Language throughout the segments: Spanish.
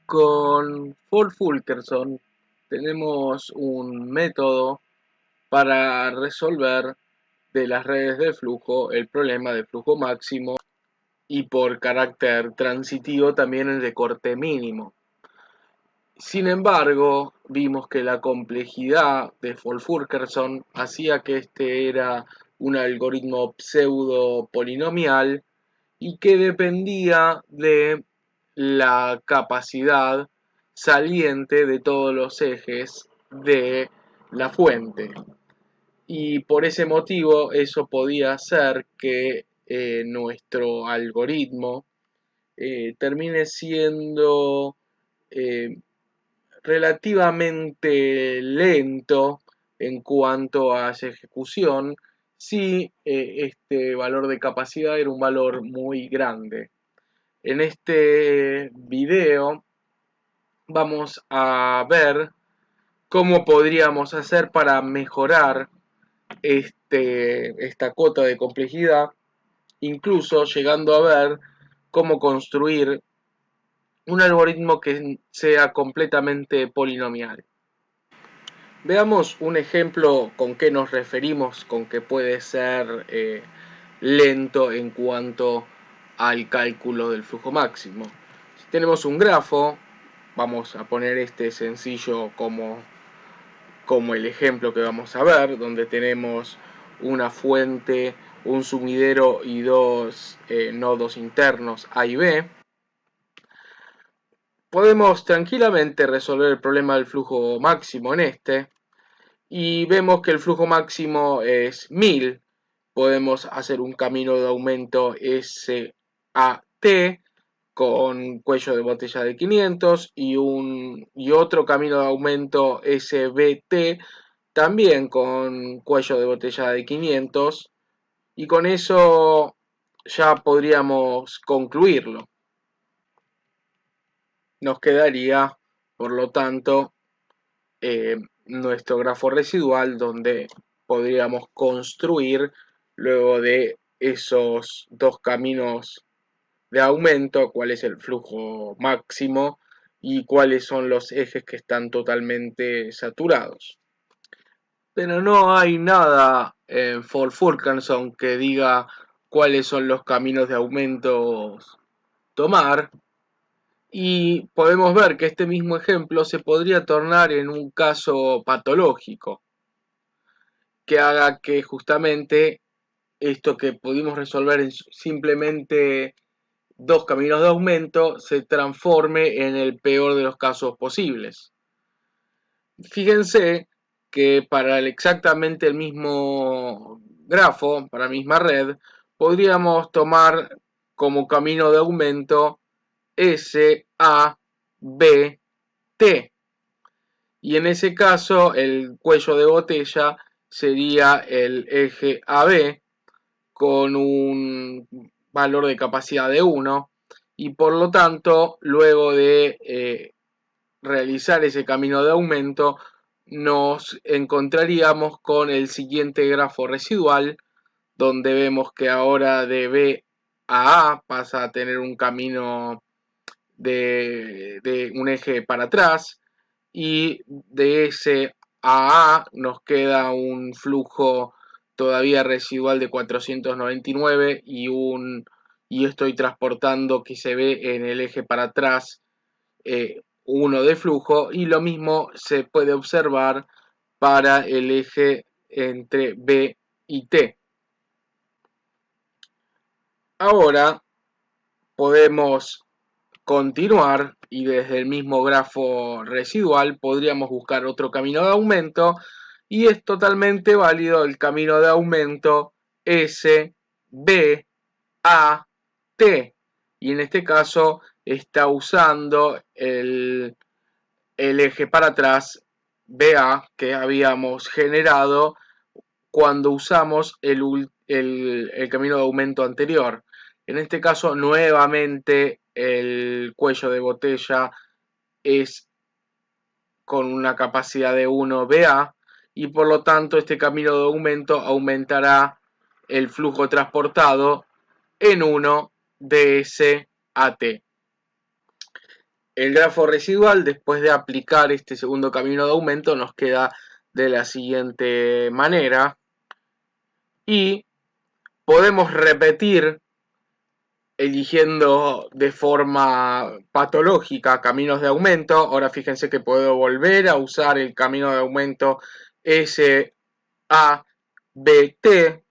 Con Fulkerson tenemos un método para resolver de las redes de flujo el problema de flujo máximo y por carácter transitivo también el de corte mínimo. Sin embargo, vimos que la complejidad de Fulkerson hacía que este era un algoritmo pseudo polinomial y que dependía de la capacidad saliente de todos los ejes de la fuente. Y por ese motivo eso podía hacer que nuestro algoritmo termine siendo eh, relativamente lento en cuanto a su ejecución si este valor de capacidad era un valor muy grande. En este video vamos a ver cómo podríamos hacer para mejorar esta cota de complejidad, incluso llegando a ver cómo construir un algoritmo que sea completamente polinomial. Veamos un ejemplo con qué nos referimos, con que puede ser lento en cuanto al cálculo del flujo máximo. Si tenemos un grafo, vamos a poner este sencillo como el ejemplo que vamos a ver, donde tenemos una fuente, un sumidero y dos nodos internos A y B. Podemos tranquilamente resolver el problema del flujo máximo en este, y vemos que el flujo máximo es 1000. Podemos hacer un camino de aumento SAT con cuello de botella de 500 y otro camino de aumento SBT también con cuello de botella de 500, y con eso ya podríamos concluirlo. Nos quedaría, por lo tanto, nuestro grafo residual donde podríamos construir luego de esos dos caminos de aumento cuál es el flujo máximo y cuáles son los ejes que están totalmente saturados. Pero no hay nada en Fulkerson que diga cuáles son los caminos de aumento tomar, y podemos ver que este mismo ejemplo se podría tornar en un caso patológico que haga que justamente esto que pudimos resolver en simplemente dos caminos de aumento se transforme en el peor de los casos posibles. Fíjense que para exactamente el mismo grafo, para la misma red, podríamos tomar como camino de aumento S, A, B, T. Y en ese caso el cuello de botella sería el eje AB con un valor de capacidad de 1, y por lo tanto luego de realizar ese camino de aumento nos encontraríamos con el siguiente grafo residual, donde vemos que ahora de B a A pasa a tener un camino de un eje para atrás, y de ese a nos queda un flujo todavía residual de 499 y estoy transportando que se ve en el eje para atrás 1 de flujo, y lo mismo se puede observar para el eje entre B y T. Ahora podemos continuar y desde el mismo grafo residual podríamos buscar otro camino de aumento, y es totalmente válido el camino de aumento S, B, A, T, y en este caso está usando el eje para atrás BA que habíamos generado cuando usamos el camino de aumento anterior. En este caso, nuevamente, el cuello de botella es con una capacidad de 1 BA, y por lo tanto este camino de aumento aumentará el flujo transportado en 1 DSAT. El grafo residual, después de aplicar este segundo camino de aumento, nos queda de la siguiente manera. Y podemos repetir eligiendo de forma patológica caminos de aumento. Ahora fíjense que puedo volver a usar el camino de aumento S, A, B, T.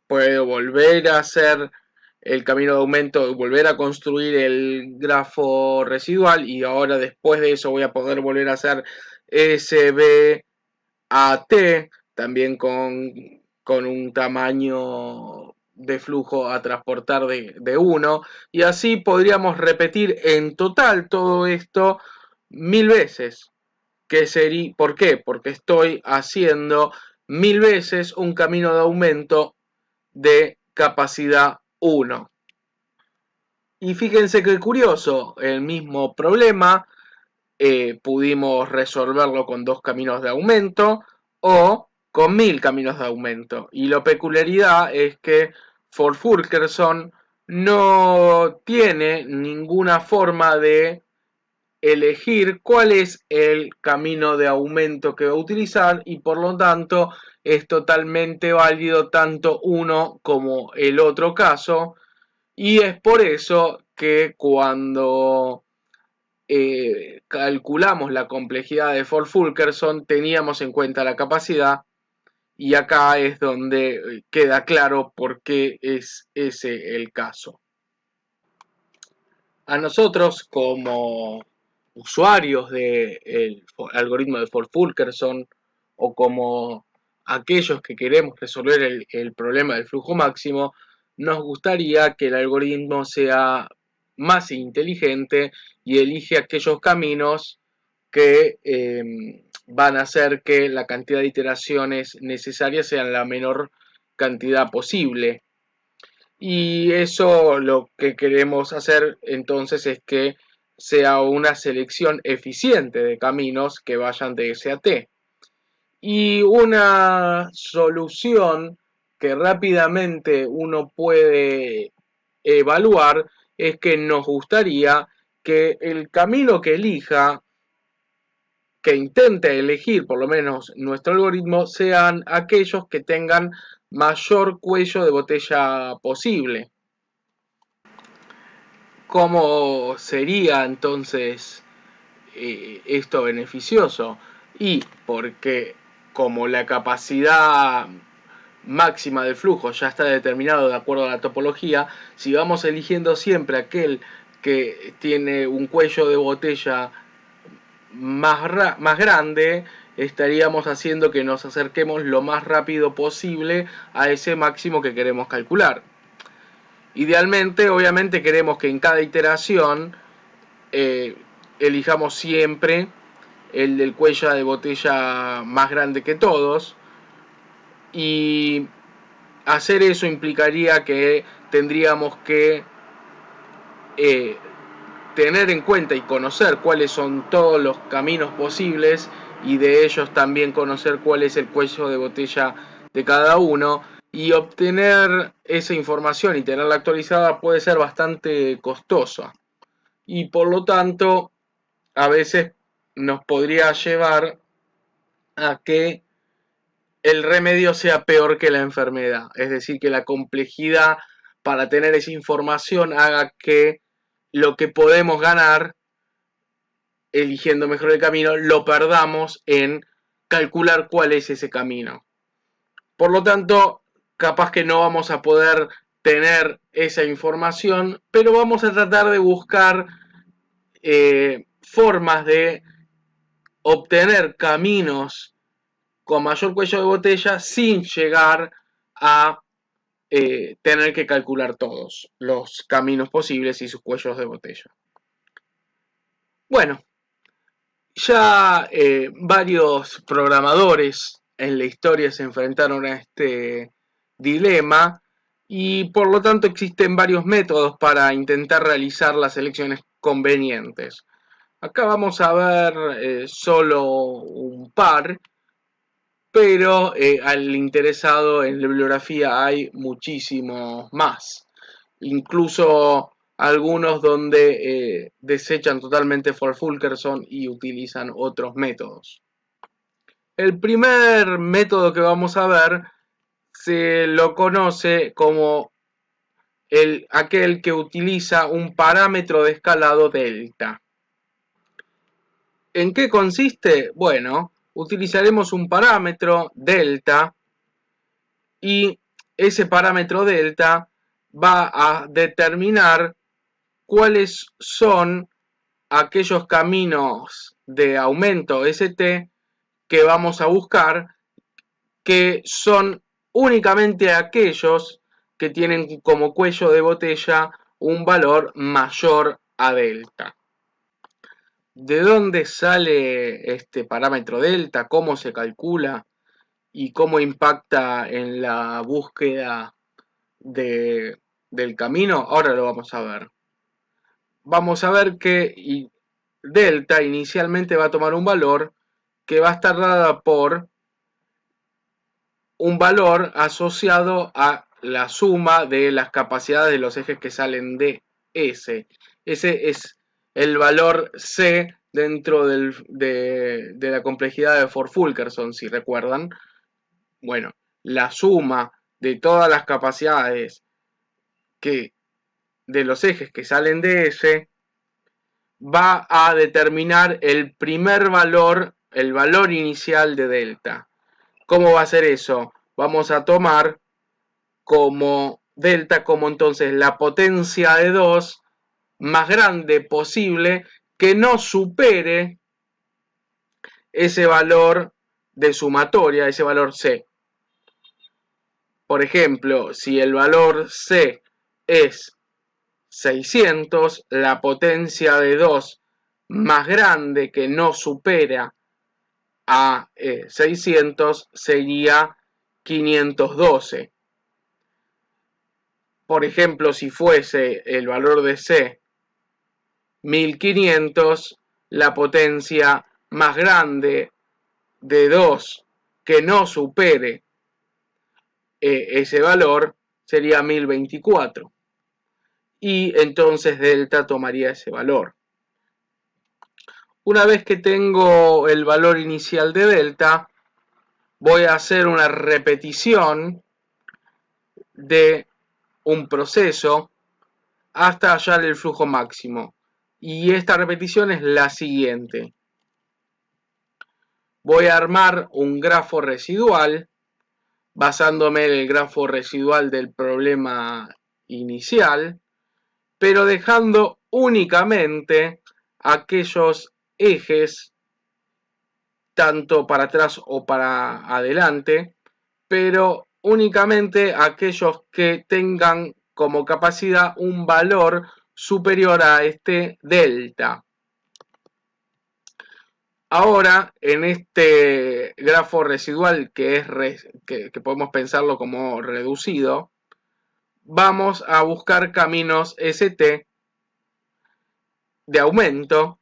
Puedo volver a hacer el camino de aumento, volver a construir el grafo residual, y ahora después de eso voy a poder volver a hacer S, B, A, T, también con un tamaño de flujo a transportar de 1, y así podríamos repetir en total todo esto 1000 veces. ¿Por qué? Porque estoy haciendo 1000 veces un camino de aumento de capacidad 1. Y fíjense qué curioso, el mismo problema pudimos resolverlo con 2 caminos de aumento o con 1000 caminos de aumento. Y la peculiaridad es que Ford-Fulkerson no tiene ninguna forma de elegir cuál es el camino de aumento que va a utilizar, y por lo tanto es totalmente válido tanto uno como el otro caso, y es por eso que cuando calculamos la complejidad de Ford-Fulkerson teníamos en cuenta la capacidad, y acá es donde queda claro por qué es ese el caso. A nosotros como usuarios del algoritmo de Ford-Fulkerson, o como aquellos que queremos resolver el problema del flujo máximo, nos gustaría que el algoritmo sea más inteligente y elige aquellos caminos que van a hacer que la cantidad de iteraciones necesarias sean la menor cantidad posible. Y eso lo que queremos hacer entonces es que sea una selección eficiente de caminos que vayan de S a T. Y una solución que rápidamente uno puede evaluar es que nos gustaría que el camino que elija, que intente elegir por lo menos nuestro algoritmo, sean aquellos que tengan mayor cuello de botella posible. ¿Cómo sería entonces esto beneficioso? Y porque como la capacidad máxima del flujo ya está determinado de acuerdo a la topología, si vamos eligiendo siempre aquel que tiene un cuello de botella más grande, estaríamos haciendo que nos acerquemos lo más rápido posible a ese máximo que queremos calcular. Idealmente, obviamente, queremos que en cada iteración eh, elijamos siempre el del cuello de botella más grande que todos, y hacer eso implicaría que tendríamos que eh, tener en cuenta y conocer cuáles son todos los caminos posibles, y de ellos también conocer cuál es el cuello de botella de cada uno, y obtener esa información y tenerla actualizada puede ser bastante costosa, y por lo tanto a veces nos podría llevar a que el remedio sea peor que la enfermedad. Es decir, que la complejidad para tener esa información haga que lo que podemos ganar eligiendo mejor el camino lo perdamos en calcular cuál es ese camino. Por lo tanto, capaz que no vamos a poder tener esa información, pero vamos a tratar de buscar formas de obtener caminos con mayor cuello de botella sin llegar a tener que calcular todos los caminos posibles y sus cuellos de botella. Bueno, ya varios programadores en la historia se enfrentaron a este dilema, y por lo tanto existen varios métodos para intentar realizar las selecciones convenientes. Acá vamos a ver solo un par, pero al interesado en la bibliografía hay muchísimos más. Incluso algunos donde desechan totalmente Fulkerson y utilizan otros métodos. El primer método que vamos a ver se lo conoce como aquel que utiliza un parámetro de escalado delta. ¿En qué consiste? Bueno, utilizaremos un parámetro delta y ese parámetro delta va a determinar cuáles son aquellos caminos de aumento ST que vamos a buscar, que son únicamente aquellos que tienen como cuello de botella un valor mayor a delta. ¿De dónde sale este parámetro delta? ¿Cómo se calcula? ¿Y cómo impacta en la búsqueda del camino? Ahora lo vamos a ver. Vamos a ver que delta inicialmente va a tomar un valor que va a estar dada por un valor asociado a la suma de las capacidades de los ejes que salen de S. Ese es el valor C dentro de la complejidad de Fulkerson, si recuerdan. Bueno, la suma de todas las capacidades de los ejes que salen de S va a determinar el primer valor, el valor inicial de delta. ¿Cómo va a ser eso? Vamos a tomar como delta como entonces la potencia de 2 más grande posible que no supere ese valor de sumatoria, ese valor C. Por ejemplo, si el valor C es 600, la potencia de 2 más grande que no supera a 600 sería 512. Por ejemplo, si fuese el valor de C 1500, la potencia más grande de 2 que no supere ese valor sería 1024. Y entonces delta tomaría ese valor. Una vez que tengo el valor inicial de delta, voy a hacer una repetición de un proceso hasta hallar el flujo máximo. Y esta repetición es la siguiente. Voy a armar un grafo residual basándome en el grafo residual del problema inicial, pero dejando únicamente aquellos ejes tanto para atrás o para adelante, pero únicamente aquellos que tengan como capacidad un valor superior a este delta. Ahora, en este grafo residual que podemos pensarlo como reducido, vamos a buscar caminos ST de aumento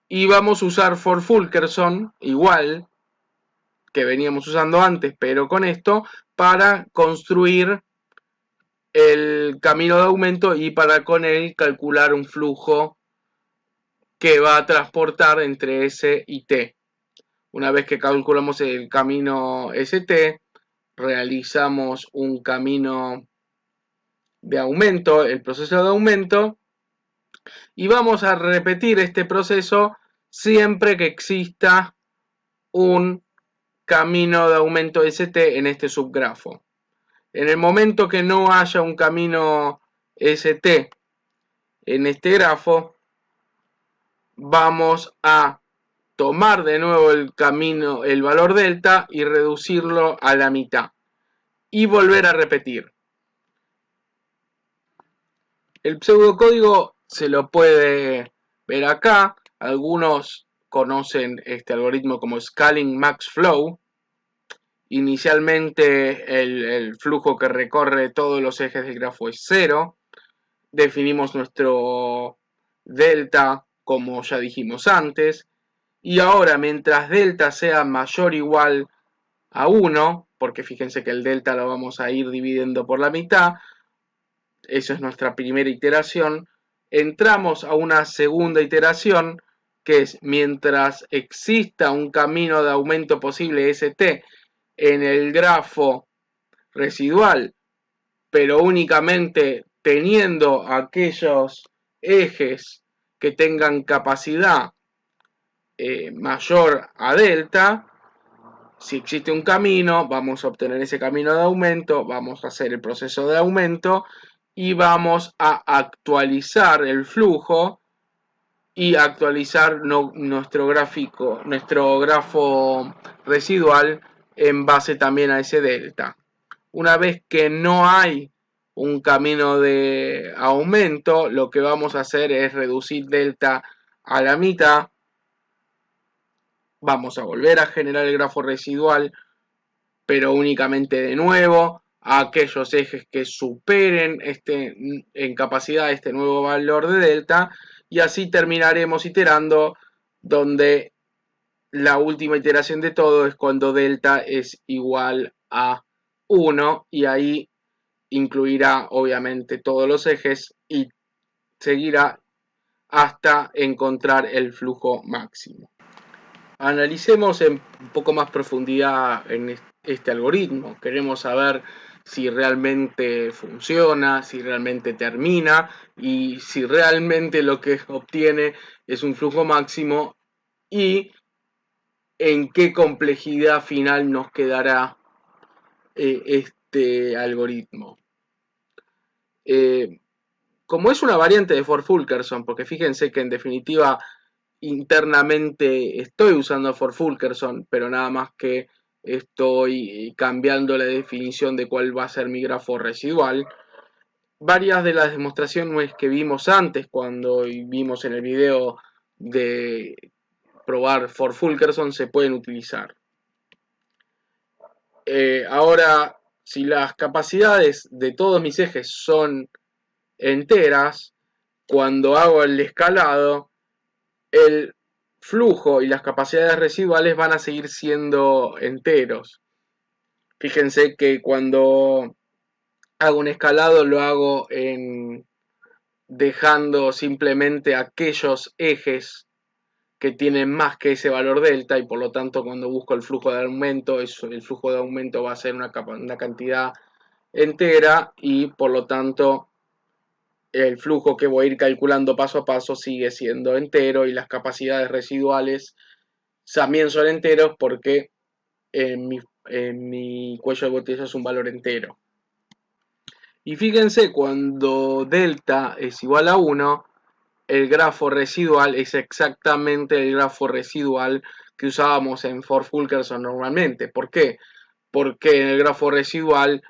y vamos a usar Fulkerson igual que veníamos usando antes, pero con esto, para construir el camino de aumento y para con él calcular un flujo que va a transportar entre S y T. Una vez que calculamos el camino ST, realizamos un camino de aumento, el proceso de aumento, y vamos a repetir este proceso siempre que exista un camino de aumento ST en este subgrafo. En el momento que no haya un camino ST en este grafo, vamos a tomar de nuevo el camino, el valor delta y reducirlo a la mitad y volver a repetir. El pseudocódigo se lo puede ver acá. Algunos conocen este algoritmo como Scaling Max Flow. Inicialmente el flujo que recorre todos los ejes del grafo es 0. Definimos nuestro delta como ya dijimos antes. Y ahora, mientras delta sea mayor o igual a 1, porque fíjense que el delta lo vamos a ir dividiendo por la mitad, eso es nuestra primera iteración, entramos a una segunda iteración, que es mientras exista un camino de aumento posible ST en el grafo residual, pero únicamente teniendo aquellos ejes que tengan capacidad mayor a delta. Si existe un camino, vamos a obtener ese camino de aumento, vamos a hacer el proceso de aumento y vamos a actualizar el flujo y actualizar nuestro gráfico, nuestro grafo residual en base también a ese delta. Una vez que no hay un camino de aumento, lo que vamos a hacer es reducir delta a la mitad. Vamos a volver a generar el grafo residual, pero únicamente de nuevo a aquellos ejes que superen en capacidad este nuevo valor de delta, y así terminaremos iterando, donde la última iteración de todo es cuando delta es igual a 1, y ahí incluirá obviamente todos los ejes y seguirá hasta encontrar el flujo máximo. Analicemos en un poco más profundidad en este algoritmo. Queremos saber si realmente funciona, si realmente termina y si realmente lo que obtiene es un flujo máximo, y en qué complejidad final nos quedará este algoritmo. Como es una variante de Ford-Fulkerson, porque fíjense que en definitiva internamente estoy usando Ford-Fulkerson, pero nada más que estoy cambiando la definición de cuál va a ser mi grafo residual. Varias de las demostraciones que vimos antes, cuando vimos en el video de probar Ford-Fulkerson, se pueden utilizar. Ahora, si las capacidades de todos mis ejes son enteras, cuando hago el escalado, el flujo y las capacidades residuales van a seguir siendo enteros. Fíjense que cuando hago un escalado lo hago dejando simplemente aquellos ejes que tienen más que ese valor delta, y por lo tanto cuando busco el flujo de aumento, el flujo de aumento va a ser una cantidad entera, y por lo tanto el flujo que voy a ir calculando paso a paso sigue siendo entero, y las capacidades residuales también son enteros porque en mi cuello de botella es un valor entero. Y fíjense, cuando delta es igual a 1, el grafo residual es exactamente el grafo residual que usábamos en Ford-Fulkerson normalmente. ¿Por qué? Porque en el grafo residual,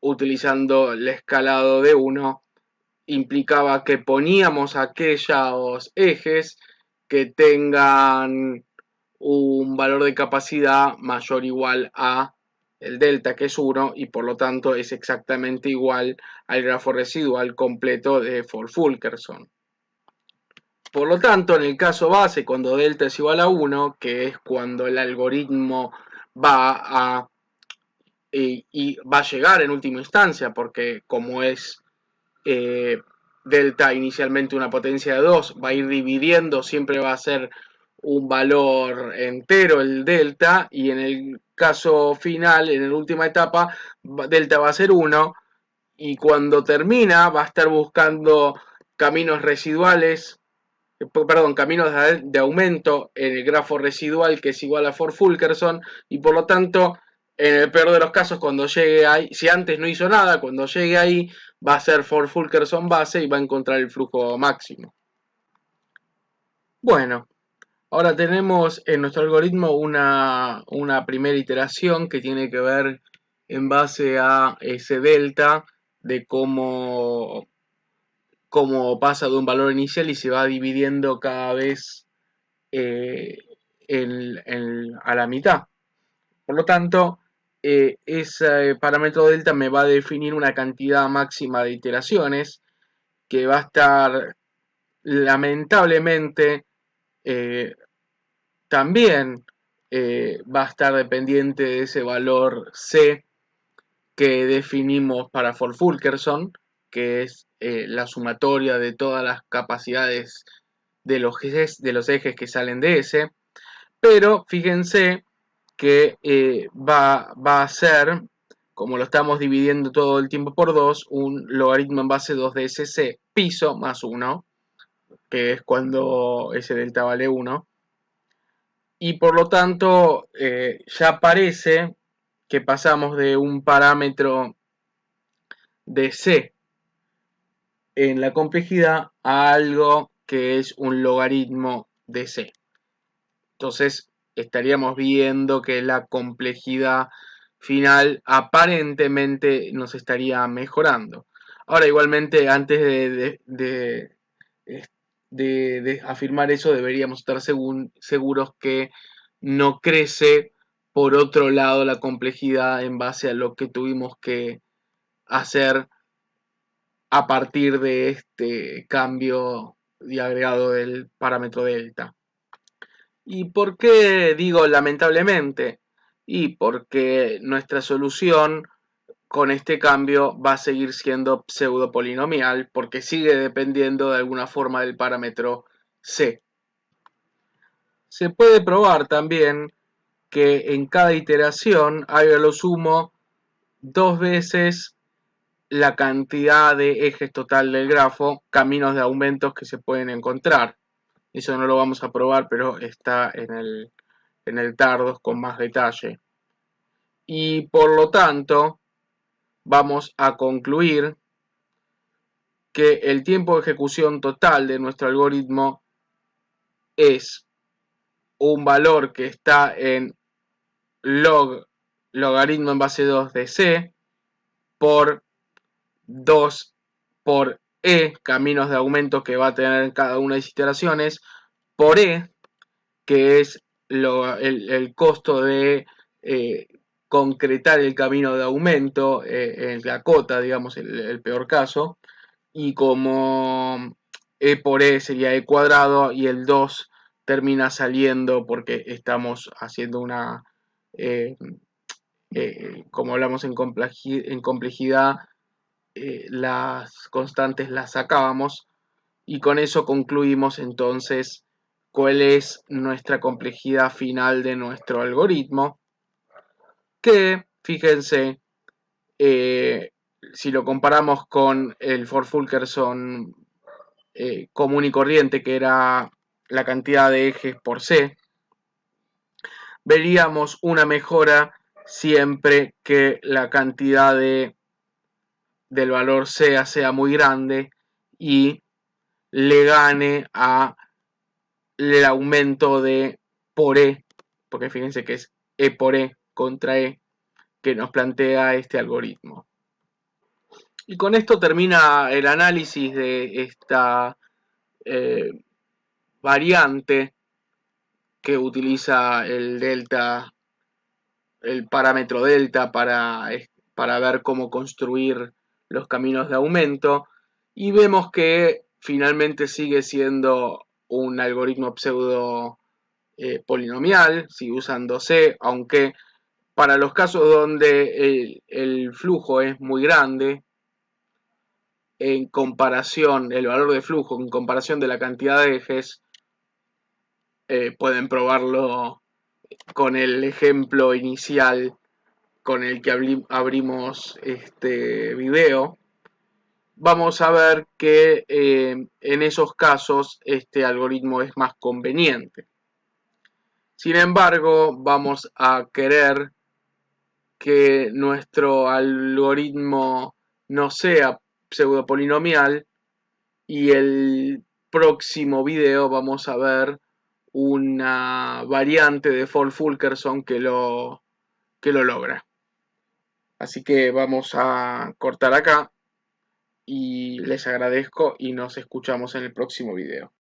utilizando el escalado de 1, implicaba que poníamos aquellos ejes que tengan un valor de capacidad mayor o igual a el delta, que es 1, y por lo tanto es exactamente igual al grafo residual completo de Ford-Fulkerson. Por lo tanto, en el caso base, cuando delta es igual a 1, que es cuando el algoritmo va a, y va a llegar en última instancia, porque como es delta inicialmente una potencia de 2, va a ir dividiendo, siempre va a ser un valor entero el delta, y en el caso final, en la última etapa, delta va a ser 1, y cuando termina va a estar buscando caminos residuales, perdón, caminos de aumento en el grafo residual, que es igual a Ford-Fulkerson, y por lo tanto, en el peor de los casos, cuando llegue ahí, si antes no hizo nada, cuando llegue ahí va a ser Ford-Fulkerson base y va a encontrar el flujo máximo. Bueno, ahora tenemos en nuestro algoritmo una primera iteración que tiene que ver en base a ese delta, de cómo pasa de un valor inicial y se va dividiendo cada vez a la mitad. Por lo tanto, ese parámetro delta me va a definir una cantidad máxima de iteraciones que va a estar lamentablemente también va a estar dependiente de ese valor C que definimos para Ford-Fulkerson, que es la sumatoria de todas las capacidades de los ejes que salen de S, pero fíjense que va a ser, como lo estamos dividiendo todo el tiempo por 2, un logaritmo en base 2 de SC piso más 1, que es cuando S delta vale 1, y por lo tanto ya parece que pasamos de un parámetro de C en la complejidad a algo que es un logaritmo de C. Entonces estaríamos viendo que la complejidad final aparentemente nos estaría mejorando. Ahora igualmente antes de afirmar eso deberíamos estar seguros que no crece por otro lado la complejidad en base a lo que tuvimos que hacer a partir de este cambio y agregado del parámetro delta. ¿Y por qué digo lamentablemente? Y porque nuestra solución con este cambio va a seguir siendo pseudopolinomial porque sigue dependiendo de alguna forma del parámetro C. Se puede probar también que en cada iteración hay a lo sumo 2 veces la cantidad de ejes total del grafo, caminos de aumentos que se pueden encontrar. Eso no lo vamos a probar, pero está en el Tardos con más detalle. Y por lo tanto, vamos a concluir que el tiempo de ejecución total de nuestro algoritmo es un valor que está en logaritmo en base 2 de C por 2 por E, caminos de aumento que va a tener en cada una de las iteraciones, por E, que es el costo de concretar el camino de aumento en la cota, digamos, el peor caso, y como E por E sería E cuadrado y el 2 termina saliendo porque estamos haciendo una, eh, como hablamos en complejidad, las constantes las sacábamos y con eso concluimos entonces cuál es nuestra complejidad final de nuestro algoritmo, que fíjense, eh, si lo comparamos con el Ford-Fulkerson común y corriente, que era la cantidad de ejes por C, veríamos una mejora siempre que la cantidad del valor sea muy grande y le gane a el aumento de por E, porque fíjense que es E por E contra E que nos plantea este algoritmo. Y con esto termina el análisis de esta eh, variante que utiliza el delta, el parámetro delta para ver cómo construir los caminos de aumento. Y vemos que finalmente sigue siendo un algoritmo pseudo polinomial, sigue usando C, aunque para los casos donde el flujo es muy grande, en comparación, el valor de flujo en comparación de la cantidad de ejes, pueden probarlo con el ejemplo inicial con el que abrimos este video. Vamos a ver que en esos casos este algoritmo es más conveniente. Sin embargo, vamos a querer que nuestro algoritmo no sea pseudopolinomial y el próximo video vamos a ver una variante de Ford-Fulkerson que lo logra. Así que vamos a cortar acá y les agradezco y nos escuchamos en el próximo video.